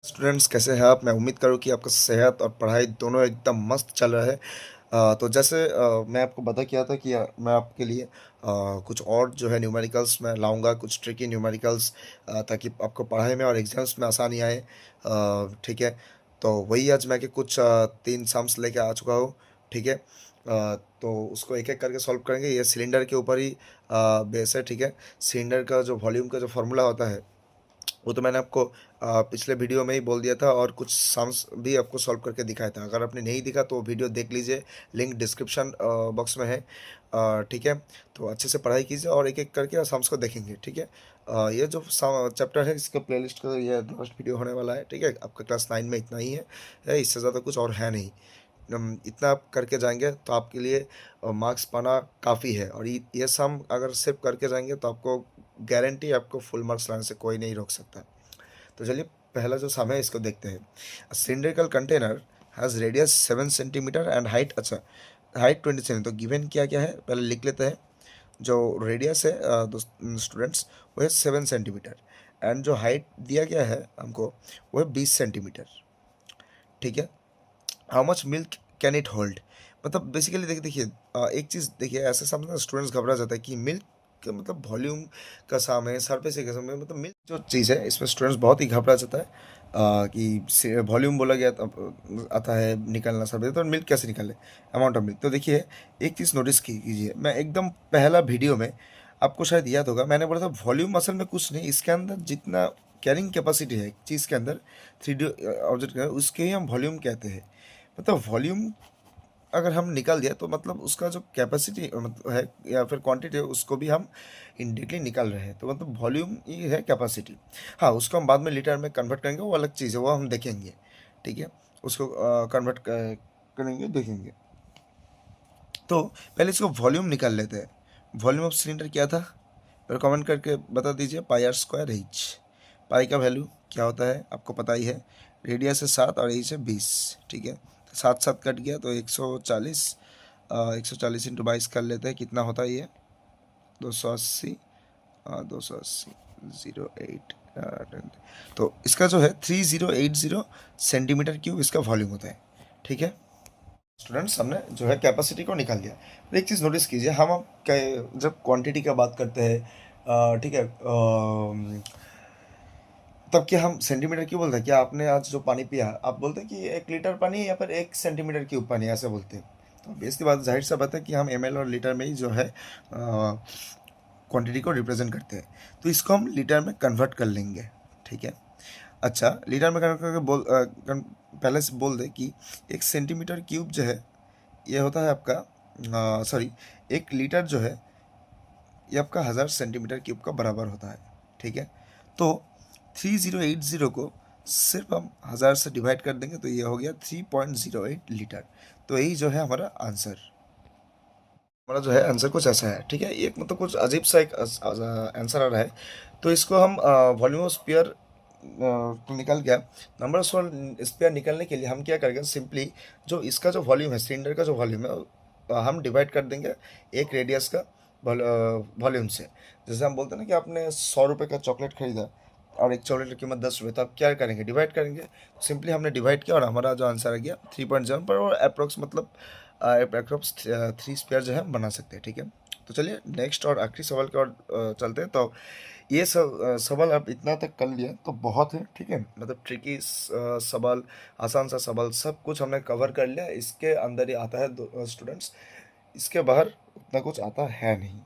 Students कैसे हैं आप? मैं उम्मीद करूँ कि आपका सेहत और पढ़ाई दोनों एकदम मस्त चल रहा है। तो जैसे मैं आपको बता किया था कि मैं आपके लिए कुछ और जो है न्यूमेरिकल्स मैं लाऊँगा, कुछ ट्रिकी न्यूमेरिकल्स ताकि आपको पढ़ाई में और एग्ज़ाम्स में आसानी आए। ठीक है? तो वही आज मैं कि कुछ 3 सम्स लेके आ चुका हूँ। ठीक है? तो उसको एक-एक करके सॉल्व करेंगे। ये सिलेंडर के ऊपर ही बेस है। ठीक है? सिलेंडर का जो वॉल्यूम का जो फ़ॉर्मूला होता है वो तो मैंने आपको पिछले वीडियो में ही बोल दिया था और कुछ सम्स भी आपको सॉल्व करके दिखाया था। अगर आपने नहीं दिखा तो वो वीडियो देख लीजिए, लिंक डिस्क्रिप्शन बॉक्स में है। ठीक है? तो अच्छे से पढ़ाई कीजिए और एक-एक करके सम्स को देखेंगे, ठीक है? ये जो स चैप्टर है इसका प्लेलिस्ट का ये लास्ट वीडियो होने वाला है, ठीक है? आपका क्लास 9 में इतना ही है, इससे ज़्यादा कुछ और है नहीं। इतना आप करके जाएँगे तो आपके लिए मार्क्स पाना काफ़ी है और ये सम अगर सिर्फ करके जाएँगे तो आपको गारंटी आपको फुल मार्क्स लाने से कोई नहीं रोक सकता। तो चलिए पहला जो सम है इसको देखते हैं। A cylindrical container has radius 7 centimetre and height अच्छा हाइट 20 सेंटी तो गिवन क्या-क्या है पहले लिख लेते हैं। जो रेडियस है स्टूडेंट्स वो है 7 सेंटीमीटर एंड जो हाइट दिया गया है हमको वो है 20 सेंटीमीटर। ठीक है? How much milk can it hold मतलब बेसिकली देखिए देखिए एक चीज़ देखिए ऐसे समझ ना स्टूडेंट्स घबरा जाता है कि मिल्क का मतलब वॉल्यूम का साम है सरफेस का साम है मतलब मिल्क जो चीज़ है इसमें स्टूडेंट्स बहुत ही घबरा जाता है कि वॉल्यूम बोला गया तो आता है निकलना सरफेस तो मिल्क कैसे निकले अमाउंट ऑफ मिल्क तो देखिए एक चीज़ नोटिस कीजिए मैं एकदम पहला वीडियो में आपको शायद याद होगा मैंने बोला था वॉल्यूम असल में कुछ नहीं इसके अंदर जितना कैरिंग कैपेसिटी है चीज़ के अंदर 3D ऑब्जेक्ट के अंदर उसके ही हम वॉल्यूम कहते हैं मतलब वॉल्यूम अगर हम निकाल दिया तो मतलब उसका जो कैपेसिटी मतलब है या फिर क्वांटिटी है उसको भी हम इनडायरेक्टली निकाल रहे हैं तो मतलब वॉल्यूम ये है कैपेसिटी। हाँ उसको हम बाद में लीटर में कन्वर्ट करेंगे वो अलग चीज़ है वो हम देखेंगे। ठीक है उसको कन्वर्ट करेंगे देखेंगे। तो पहले इसको वॉल्यूम निकाल लेते हैं। वॉल्यूम ऑफ सिलेंडर क्या था फिर कमेंट करके बता दीजिए पाई आर स्क्वायर एच। पाई का वैल्यू क्या होता है आपको पता ही है। रेडियस है 7 और एच है 20। ठीक है 7 7 कट गया तो 140 140 इंटू 22 कर लेते हैं कितना होता है ये 280 280 08 तो इसका जो है 3080 सेंटीमीटर क्यूब इसका वॉल्यूम होता है। ठीक है स्टूडेंट्स हमने जो है कैपेसिटी को निकाल दिया। तो एक चीज़ नोटिस कीजिए हम अब जब क्वांटिटी का बात करते हैं ठीक है तब क्या हम सेंटीमीटर क्यों बोलते हैं क्या आपने आज जो पानी पिया आप बोलते हैं कि 1 लीटर पानी या फिर 1 सेंटीमीटर क्यूब पानी ऐसे बोलते हैं। तो बेसिक बात जाहिर सा बात है कि हम एमएल और लीटर में ही जो है क्वांटिटी को रिप्रेजेंट करते हैं। तो इसको हम लीटर में कन्वर्ट कर लेंगे। ठीक है अच्छा लीटर में कन्वर्ट करके पहले से बोल दे कि 1 सेंटीमीटर क्यूब जो है ये होता है आपका सॉरी 1 लीटर जो है ये आपका 1000 सेंटीमीटर क्यूब का बराबर होता है। ठीक है तो 3080 को सिर्फ हम 1000 से डिवाइड कर देंगे तो ये हो गया 3.08 लीटर। तो यही जो है हमारा आंसर। हमारा जो है आंसर कुछ ऐसा है। ठीक है एक मतलब कुछ अजीब सा एक आंसर आ रहा है। तो इसको हम वॉल्यूम ऑफ स्पीयर तो निकल गया। नंबर ऑफ स्पीयर निकलने के लिए हम क्या करेंगे सिंपली जो इसका जो वॉल्यूम है सिलेंडर का जो वॉल्यूम है हम डिवाइड कर देंगे एक रेडियस का वॉल्यूम से। जैसे हम बोलते हैं ना कि आपने 100 रुपये का चॉकलेट खरीदा और एक चॉकलेट की कीमत 10 रुपये तो आप क्या करेंगे डिवाइड करेंगे। सिंपली हमने डिवाइड किया और हमारा जो आंसर आ गया 3.7 पर और अप्रोक्स मतलब अप्रोक्स 3 स्पेयर जो है हम बना सकते हैं। ठीक है तो चलिए नेक्स्ट और आखिरी सवाल की ओर चलते हैं। तो ये सब सवाल आप इतना तक कर लिया तो बहुत है। ठीक है मतलब ट्रिकी सवाल आसान सा सवाल सब कुछ हमने कवर कर लिया इसके अंदर ही आता है स्टूडेंट्स। इसके बाहर उतना कुछ आता है नहीं।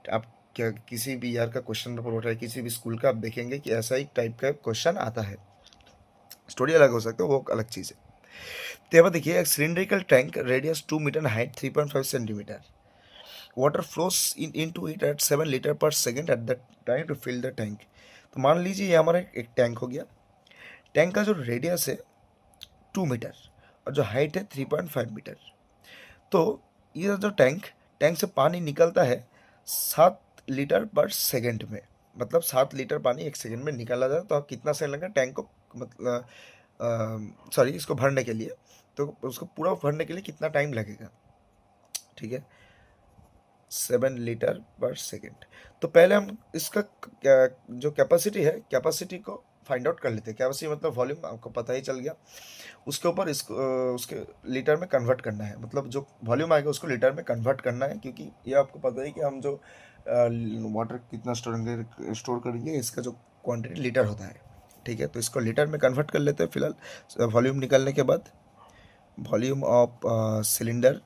आप क्या किसी भी ईयर का क्वेश्चन पेपर उठ रहा है किसी भी स्कूल का आप देखेंगे कि ऐसा ही टाइप का क्वेश्चन आता है। स्टोरी अलग हो सकता है वो अलग चीज़ है। तो यहाँ पर देखिए एक cylindrical tank radius 2 metre height 3.5 centimetre water flows into it at 7 litre per second at the time to fill the tank. तो मान लीजिए ये हमारा एक टैंक हो गया। टैंक का जो रेडियस है 2 मीटर और जो हाइट है 3.5 मीटर। तो ये जो टैंक टैंक से पानी निकलता है 7 लीटर पर सेकेंड में मतलब 7 लीटर पानी 1 सेकेंड में निकाला जाए तो आप कितना सेकंड लगेगा टैंक को मतलब सॉरी इसको भरने के लिए। तो उसको पूरा भरने के लिए कितना टाइम लगेगा। ठीक है 7 लीटर पर सेकेंड। तो पहले हम इसका जो कैपेसिटी है कैपेसिटी को फाइंड आउट कर लेते हैं। कैपेसिटी मतलब वॉल्यूम, आपको पता ही चल गया। उसके ऊपर इसको उसके लीटर में कन्वर्ट करना है, मतलब जो वॉल्यूम आएगा उसको लीटर में कन्वर्ट करना है, क्योंकि ये आपको पता ही कि हम जो वाटर कितना स्टोर करेंगे इसका जो क्वांटिटी लीटर होता है। ठीक है, तो इसको लीटर में कन्वर्ट कर लेते हैं फिलहाल वॉल्यूम निकालने के बाद। Volume of cylinder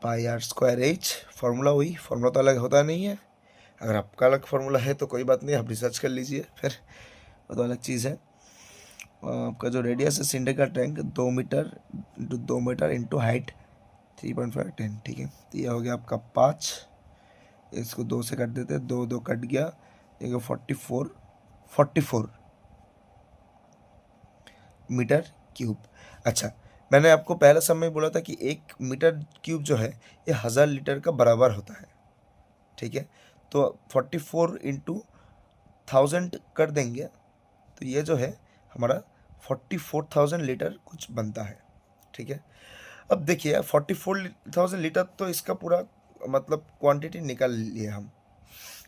pi r square h, formula वही, फार्मूला तो अलग होता नहीं है। अगर आपका अलग फार्मूला है तो कोई बात नहीं, आप रिसर्च कर लीजिए, फिर वो तो अलग चीज़ है। आपका जो रेडियस है सिलेंडर का टैंक 2 मीटर इंटू हाइट 3.5 10, ठीक है। तो ये हो गया आपका 5, इसको 2 से काट देते हैं, 2 2 कट गया, ये 44 मीटर क्यूब। अच्छा, मैंने आपको पहले समय बोला था कि 1 मीटर क्यूब जो है ये 1000 लीटर का बराबर होता है। ठीक है, तो 44 इंटू 1000 कर देंगे तो ये जो है हमारा 44,000 लीटर कुछ बनता है। ठीक है, अब देखिए 44,000 लीटर तो इसका पूरा मतलब क्वांटिटी निकाल लिए हम।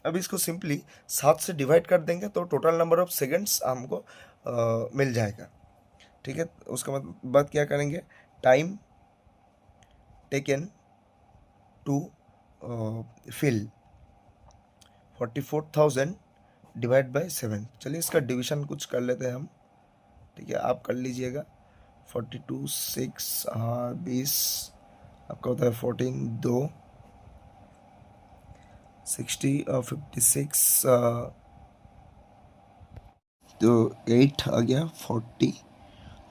अब इसको सिंपली 7 से डिवाइड कर देंगे तो टोटल नंबर ऑफ सेकंड्स हमको मिल जाएगा। ठीक है, उसका मतलब बात क्या करेंगे, time taken to fill 44,000 divide by 7। चलिए इसका डिवीजन कुछ कर लेते हैं हम। ठीक है, आप कर लीजिएगा। 42 6 20, आपका होता है 14 2 60 56 तो 8 आ गया 40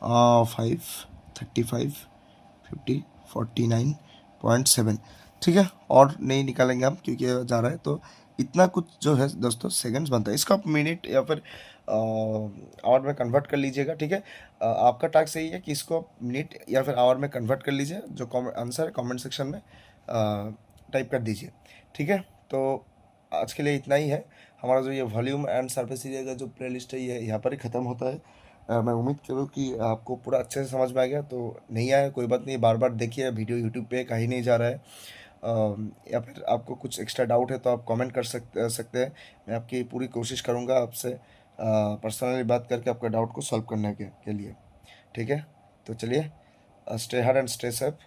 5 35 50 49.7। ठीक है, और नहीं निकालेंगे हम क्योंकि ये जा रहा है, तो इतना कुछ जो है दोस्तों सेकंड्स बनता है। इसको आप मिनट या फिर आवर में कन्वर्ट कर लीजिएगा। ठीक है, आपका टास्क यही है कि इसको आप मिनट या फिर आवर में कन्वर्ट कर लीजिए, जो आंसर है कमेंट सेक्शन में टाइप कर दीजिए। ठीक है, तो आज के लिए इतना ही है। हमारा जो ये वॉल्यूम एंड सरफेस एरिया का जो प्ले लिस्ट है ये यहाँ पर ही ख़त्म होता है। मैं उम्मीद करूँ कि आपको पूरा अच्छे से समझ में आ गया। तो नहीं आया कोई बात नहीं, बार बार देखिए, वीडियो यूट्यूब पे कहीं नहीं जा रहा है। या फिर आपको कुछ एक्स्ट्रा डाउट है तो आप कमेंट कर सकते हैं। मैं आपकी पूरी कोशिश करूँगा आपसे पर्सनली बात करके आपका डाउट को सॉल्व करने के लिए। ठीक है, तो चलिए, stay hard and stay safe.